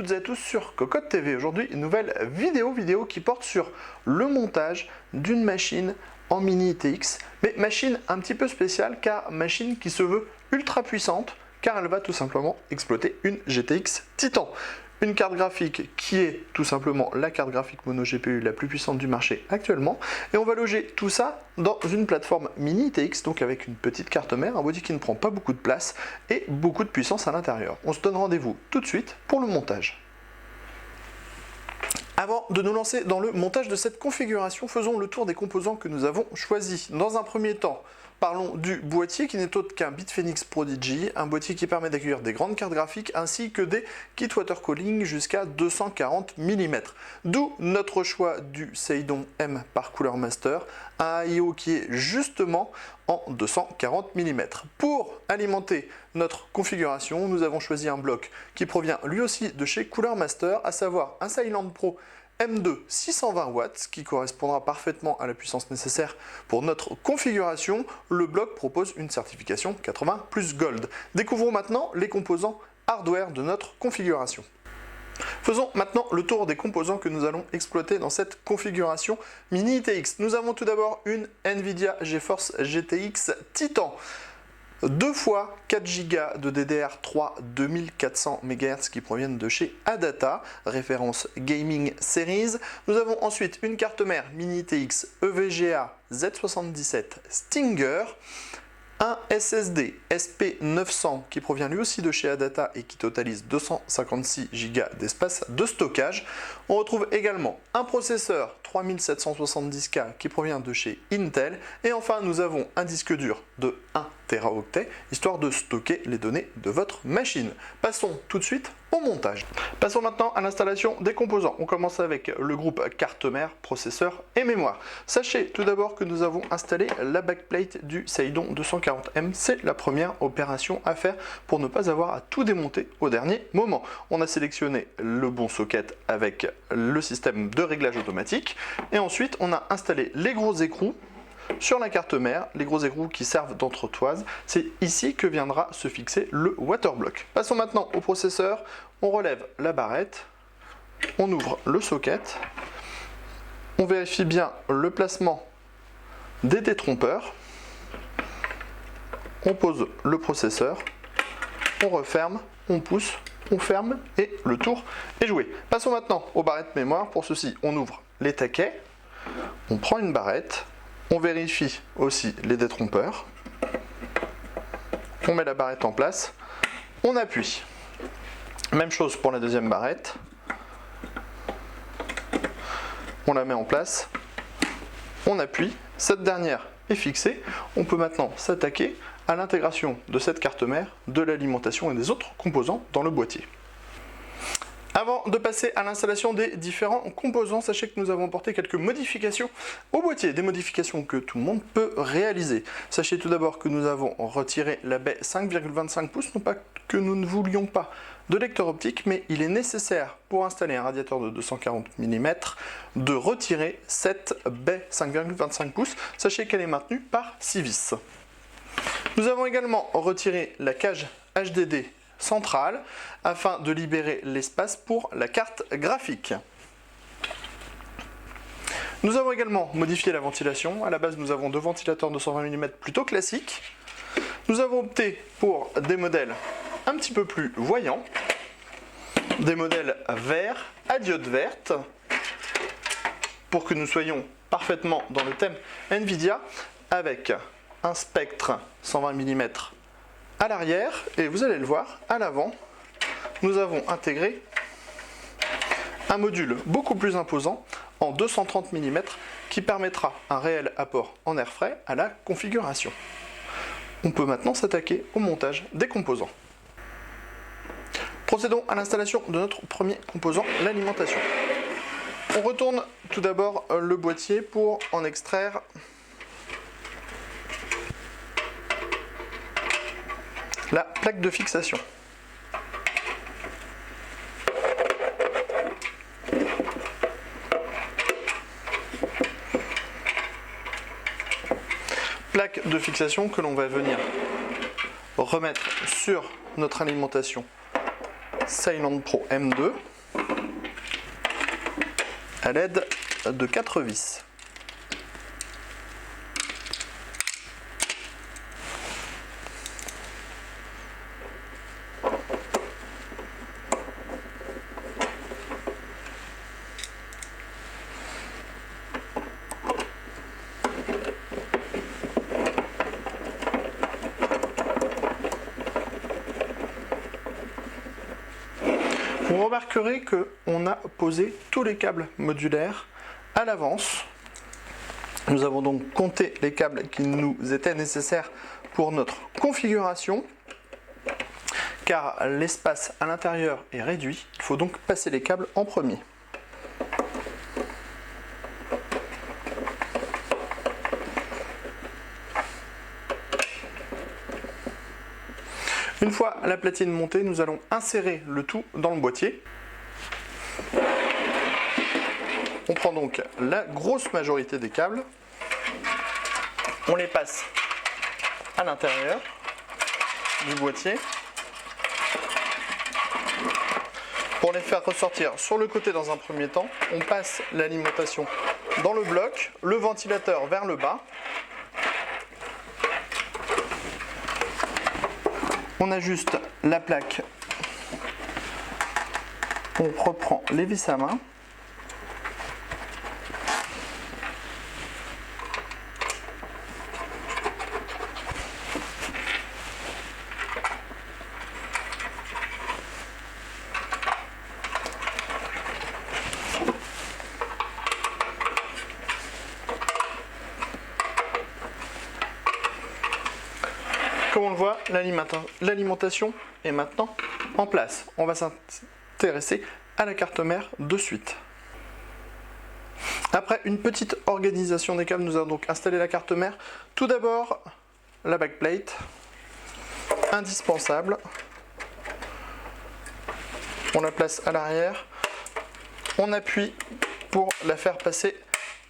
toutes et à tous sur Cocotte TV. Aujourd'hui, une nouvelle vidéo qui porte sur le montage d'une machine en mini ITX, mais machine un petit peu spéciale car machine qui se veut ultra puissante car elle va tout simplement exploiter une GTX Titan. Une carte graphique qui est tout simplement la carte graphique mono GPU la plus puissante du marché actuellement. Et on va loger tout ça dans une plateforme mini ITX, donc avec une petite carte mère, un body qui ne prend pas beaucoup de place et beaucoup de puissance à l'intérieur. On se donne rendez-vous tout de suite pour le montage. Avant de nous lancer dans le montage de cette configuration, faisons le tour des composants que nous avons choisis. Dans un premier temps, parlons du boîtier qui n'est autre qu'un Bitfenix Prodigy, un boîtier qui permet d'accueillir des grandes cartes graphiques ainsi que des kits water cooling jusqu'à 240 mm. D'où notre choix du Seidon M par Cooler Master, un IO qui est justement en 240 mm. Pour alimenter notre configuration, nous avons choisi un bloc qui provient lui aussi de chez Cooler Master, à savoir un Silent Pro M2 620 watts qui correspondra parfaitement à la puissance nécessaire pour notre configuration. Le bloc propose une certification 80+ Gold. Découvrons maintenant les composants hardware de notre configuration. Faisons maintenant le tour des composants que nous allons exploiter dans cette configuration mini ITX. Nous avons tout d'abord une Nvidia GeForce GTX Titan. 2 fois 4 Go de DDR3 2400 MHz qui proviennent de chez Adata, référence Gaming Series. Nous avons ensuite une carte mère mini ITX EVGA Z77 Stinger, un SSD SP900 qui provient lui aussi de chez Adata et qui totalise 256 Go d'espace de stockage. On retrouve également un processeur 3770K qui provient de chez Intel. Et enfin, nous avons un disque dur de 1 Teraoctet, histoire de stocker les données de votre machine. Passons tout de suite au montage. Passons maintenant à l'installation des composants. On commence avec le groupe carte mère, processeur et mémoire. Sachez tout d'abord que nous avons installé la backplate du Seidon 240M. C'est la première opération à faire pour ne pas avoir à tout démonter au dernier moment. On a sélectionné le bon socket avec le système de réglage automatique et ensuite on a installé les gros écrous sur la carte mère, les gros écrous qui servent d'entretoise. C'est ici que viendra se fixer le waterblock. Passons maintenant au processeur. On relève la barrette, on ouvre le socket, on vérifie bien le placement des détrompeurs, on pose le processeur, on referme, on pousse, on ferme et le tour est joué. Passons maintenant aux barrettes mémoire. Pour ceci, on ouvre les taquets, on prend une barrette, on vérifie aussi les détrompeurs, on met la barrette en place, on appuie. Même chose pour la deuxième barrette, on la met en place, on appuie, cette dernière est fixée. On peut maintenant s'attaquer à l'intégration de cette carte mère, de l'alimentation et des autres composants dans le boîtier. Avant de passer à l'installation des différents composants, sachez que nous avons apporté quelques modifications au boîtier, des modifications que tout le monde peut réaliser. Sachez tout d'abord que nous avons retiré la baie 5,25 pouces, non pas que nous ne voulions pas de lecteur optique, mais il est nécessaire pour installer un radiateur de 240 mm de retirer cette baie 5,25 pouces. Sachez qu'elle est maintenue par 6 vis. Nous avons également retiré la cage HDD centrale afin de libérer l'espace pour la carte graphique. Nous avons également modifié la ventilation. À la base, nous avons 2 ventilateurs de 120 mm plutôt classiques. Nous avons opté pour des modèles un petit peu plus voyants, des modèles verts à diode verte, pour que nous soyons parfaitement dans le thème Nvidia, avec un spectre 120 mm à l'arrière, et vous allez le voir, à l'avant, nous avons intégré un module beaucoup plus imposant en 230 mm qui permettra un réel apport en air frais à la configuration. On peut maintenant s'attaquer au montage des composants. Procédons à l'installation de notre premier composant, l'alimentation. On retourne tout d'abord le boîtier pour en extraire la plaque de fixation. Plaque de fixation que l'on va venir remettre sur notre alimentation Silent Pro M2. à l'aide de 4 vis. Vous remarquerez qu'on a posé tous les câbles modulaires à l'avance. Nous avons donc compté les câbles qui nous étaient nécessaires pour notre configuration. Car l'espace à l'intérieur est réduit, il faut donc passer les câbles en premier. Une fois la platine montée, nous allons insérer le tout dans le boîtier. On prend donc la grosse majorité des câbles, on les passe à l'intérieur du boîtier pour les faire ressortir sur le côté dans un premier temps. On passe l'alimentation dans le bloc, le ventilateur vers le bas. On ajuste la plaque, on reprend les vis à main. Comme on le voit, l'alimentation est maintenant en place. On va s'intéresser à la carte mère de suite. Après une petite organisation des câbles, nous allons donc installer la carte mère. Tout d'abord, la backplate, indispensable. On la place à l'arrière. On appuie pour la faire passer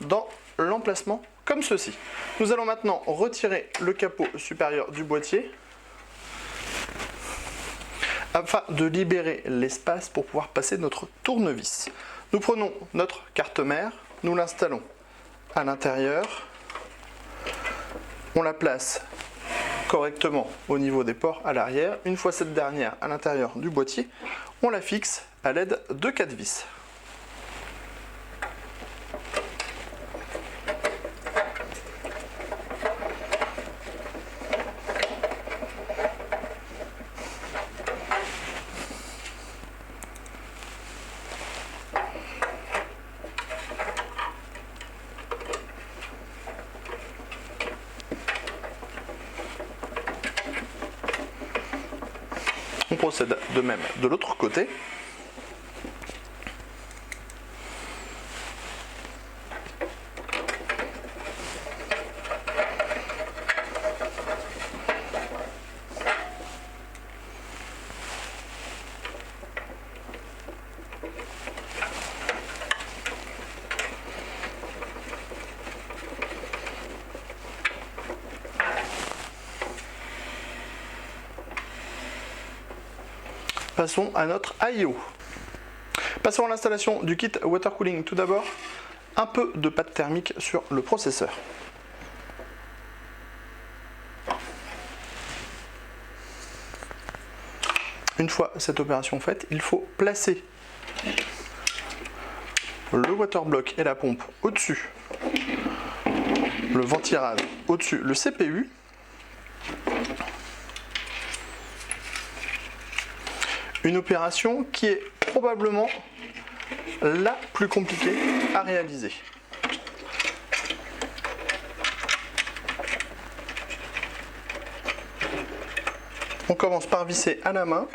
dans l'emplacement comme ceci. Nous allons maintenant retirer le capot supérieur du boîtier afin de libérer l'espace pour pouvoir passer notre tournevis. Nous prenons notre carte mère, nous l'installons à l'intérieur, on la place correctement au niveau des ports à l'arrière. Une fois cette dernière à l'intérieur du boîtier, on la fixe à l'aide de 4 vis. On procède de même de l'autre côté. Passons à notre I/O. Passons à l'installation du kit water cooling. Tout d'abord, un peu de pâte thermique sur le processeur. Une fois cette opération faite, il faut placer le water block et la pompe au-dessus, le ventirad au-dessus, le CPU. Une opération qui est probablement la plus compliquée à réaliser. On commence par visser à la main.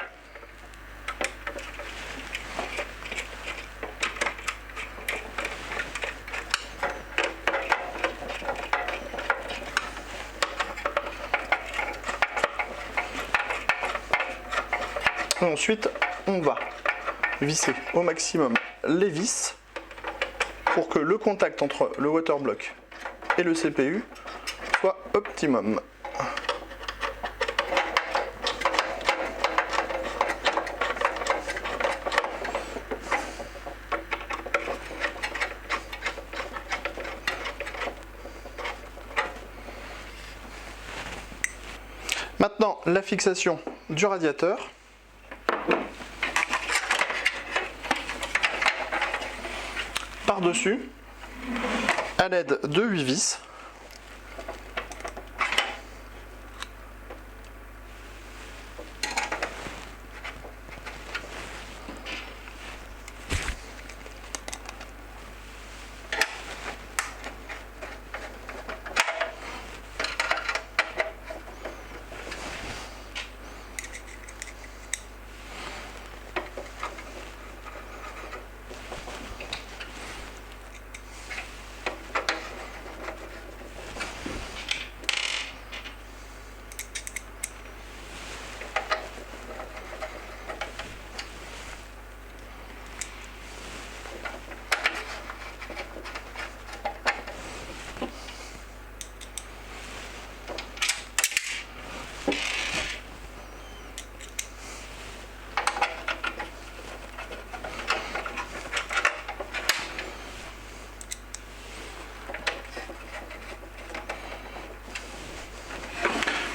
Et ensuite, on va visser au maximum les vis pour que le contact entre le water block et le CPU soit optimum. Maintenant, la fixation du radiateur. Par-dessus, à l'aide de 8 vis.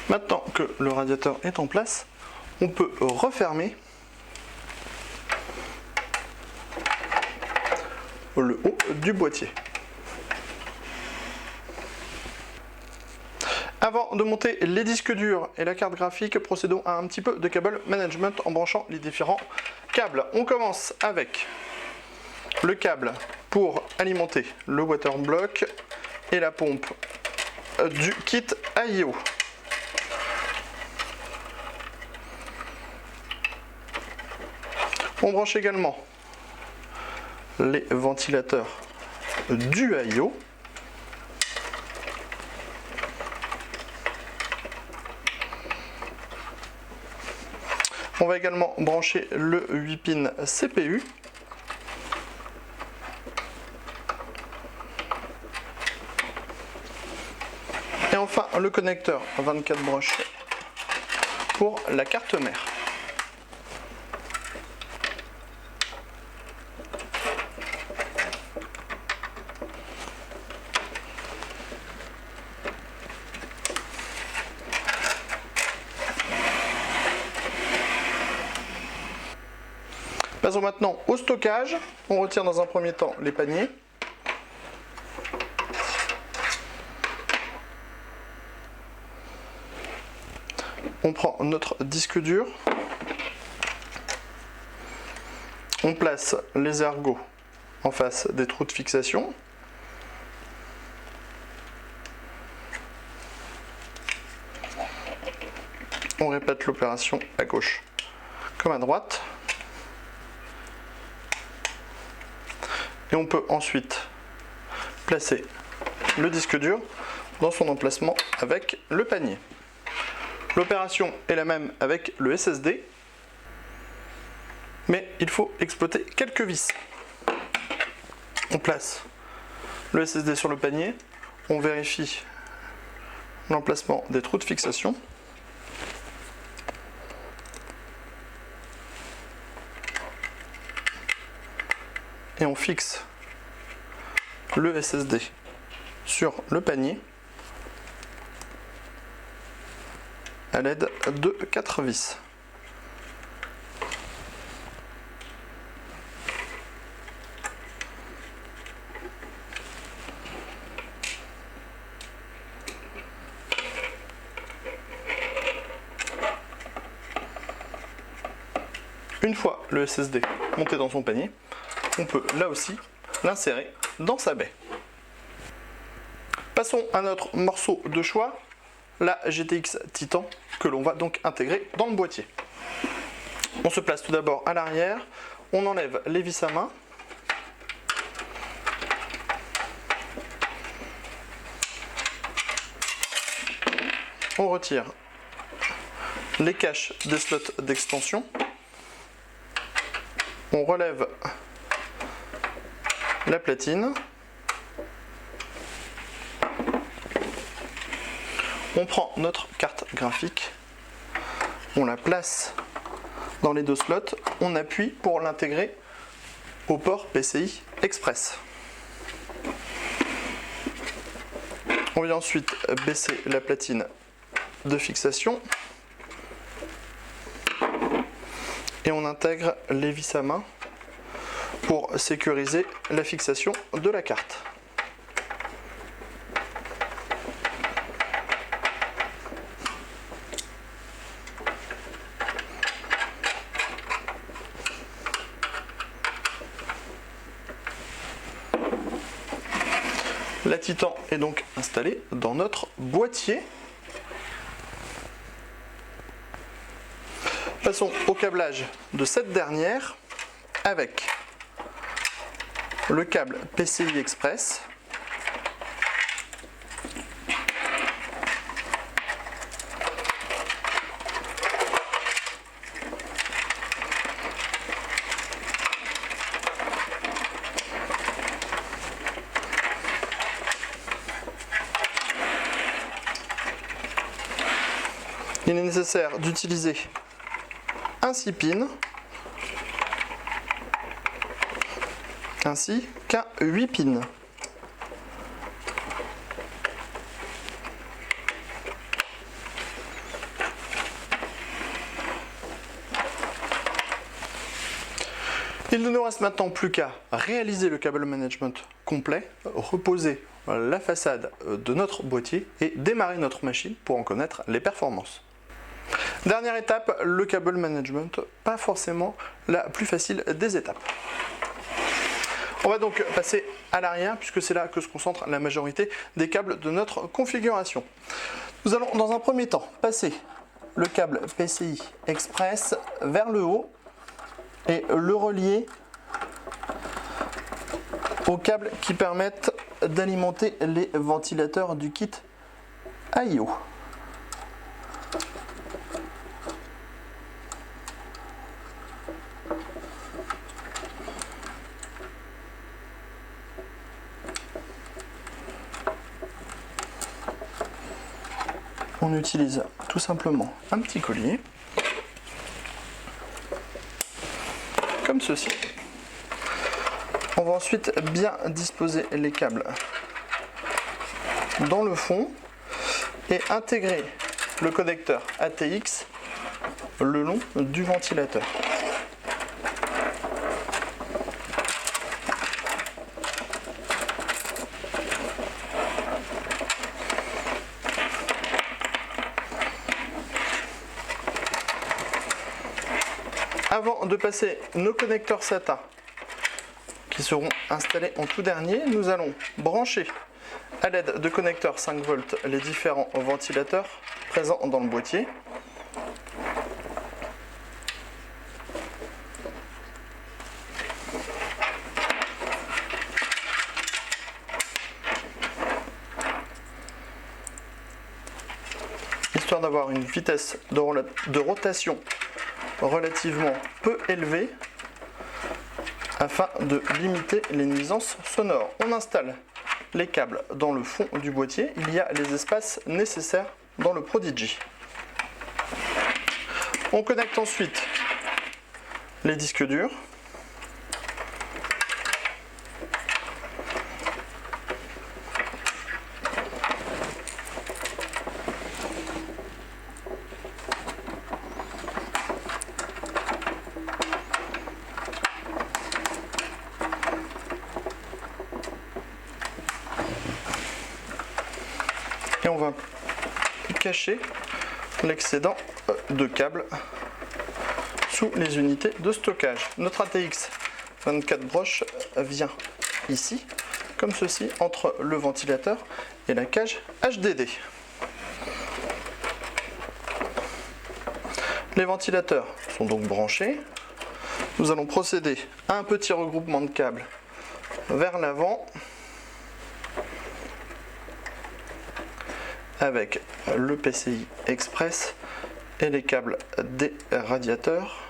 Maintenant que le radiateur est en place, on peut refermer le haut du boîtier. Avant de monter les disques durs et la carte graphique, procédons à un petit peu de cable management en branchant les différents câbles. On commence avec le câble pour alimenter le water block et la pompe du kit AIO. On branche également les ventilateurs du AIO. On va également brancher le 8 pins CPU. Et enfin le connecteur 24 broches pour la carte mère. Passons maintenant au stockage. On retire dans un premier temps les paniers. On prend notre disque dur. On place les ergots en face des trous de fixation. On répète l'opération à gauche comme à droite. Et on peut ensuite placer le disque dur dans son emplacement avec le panier. L'opération est la même avec le SSD, mais il faut exploiter quelques vis. On place le SSD sur le panier, on vérifie l'emplacement des trous de fixation. Et on fixe le SSD sur le panier à l'aide de 4 vis. Une fois le SSD monté dans son panier, on peut là aussi l'insérer dans sa baie. Passons à notre morceau de choix, la GTX Titan, que l'on va donc intégrer dans le boîtier. On se place tout d'abord à l'arrière, on enlève les vis à main. On retire les caches des slots d'extension. On relève la platine. On prend notre carte graphique, on la place dans les deux slots, on appuie pour l'intégrer au port PCI Express. On vient ensuite baisser la platine de fixation Et on intègre les vis à main pour sécuriser la fixation de la carte. La Titan est donc installée dans notre boîtier. Passons au câblage de cette dernière avec le câble PCI Express. Il est nécessaire d'utiliser un 6 pins ainsi qu'un 8 pins. Il ne nous reste maintenant plus qu'à réaliser le câble management complet, reposer la façade de notre boîtier et démarrer notre machine pour en connaître les performances. Dernière étape, le câble management, pas forcément la plus facile des étapes. On va donc passer à l'arrière puisque c'est là que se concentre la majorité des câbles de notre configuration. Nous allons dans un premier temps passer le câble PCI Express vers le haut et le relier aux câbles qui permettent d'alimenter les ventilateurs du kit AIO. On utilise tout simplement un petit collier, comme ceci. On va ensuite bien disposer les câbles dans le fond et intégrer le connecteur ATX le long du ventilateur. Avant de passer nos connecteurs SATA qui seront installés en tout dernier, nous allons brancher à l'aide de connecteurs 5 volts les différents ventilateurs présents dans le boîtier. Histoire d'avoir une vitesse de rotation relativement peu élevée afin de limiter les nuisances sonores. On installe les câbles dans le fond du boîtier. Il y a les espaces nécessaires dans le Prodigy. On connecte ensuite les disques durs. Et on va cacher l'excédent de câbles sous les unités de stockage. Notre ATX 24 broches vient ici, comme ceci, entre le ventilateur et la cage HDD. Les ventilateurs sont donc branchés. Nous allons procéder à un petit regroupement de câbles vers l'avant avec le PCI Express et les câbles des radiateurs.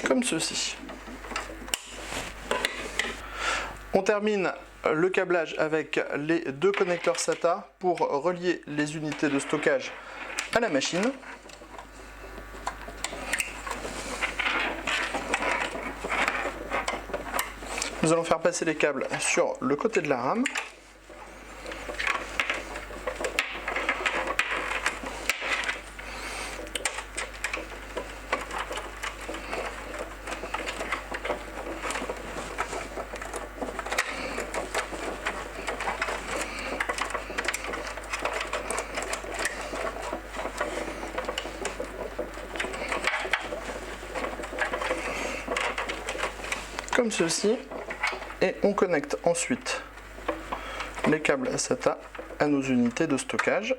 Comme ceci. On termine le câblage avec les deux connecteurs SATA pour relier les unités de stockage à la machine. Nous allons faire passer les câbles sur le côté de la rame. Comme ceci, et on connecte ensuite les câbles SATA à nos unités de stockage.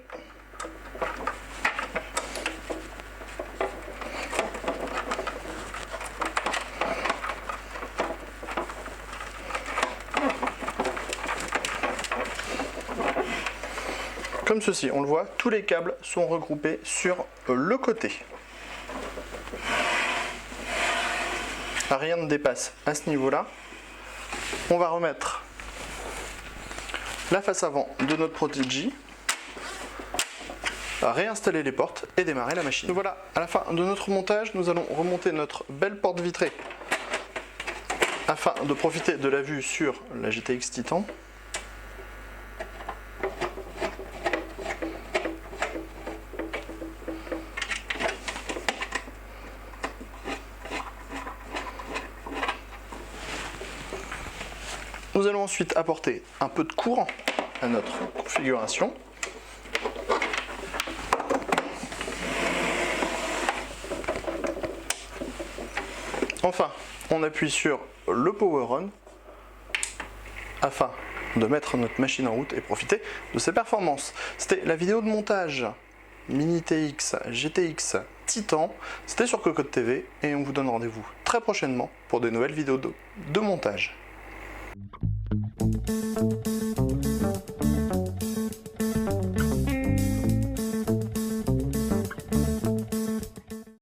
Comme ceci, on le voit, tous les câbles sont regroupés sur le côté. Rien ne dépasse à ce niveau-là. On va remettre la face avant de notre Prodigy, réinstaller les portes et démarrer la machine. Voilà, à la fin de notre montage, nous allons remonter notre belle porte vitrée afin de profiter de la vue sur la GTX Titan. Nous allons ensuite apporter un peu de courant à notre configuration. Enfin, on appuie sur le Power On afin de mettre notre machine en route et profiter de ses performances. C'était la vidéo de montage Mini TX GTX Titan. C'était sur Cocotte TV et on vous donne rendez-vous très prochainement pour de nouvelles vidéos de montage.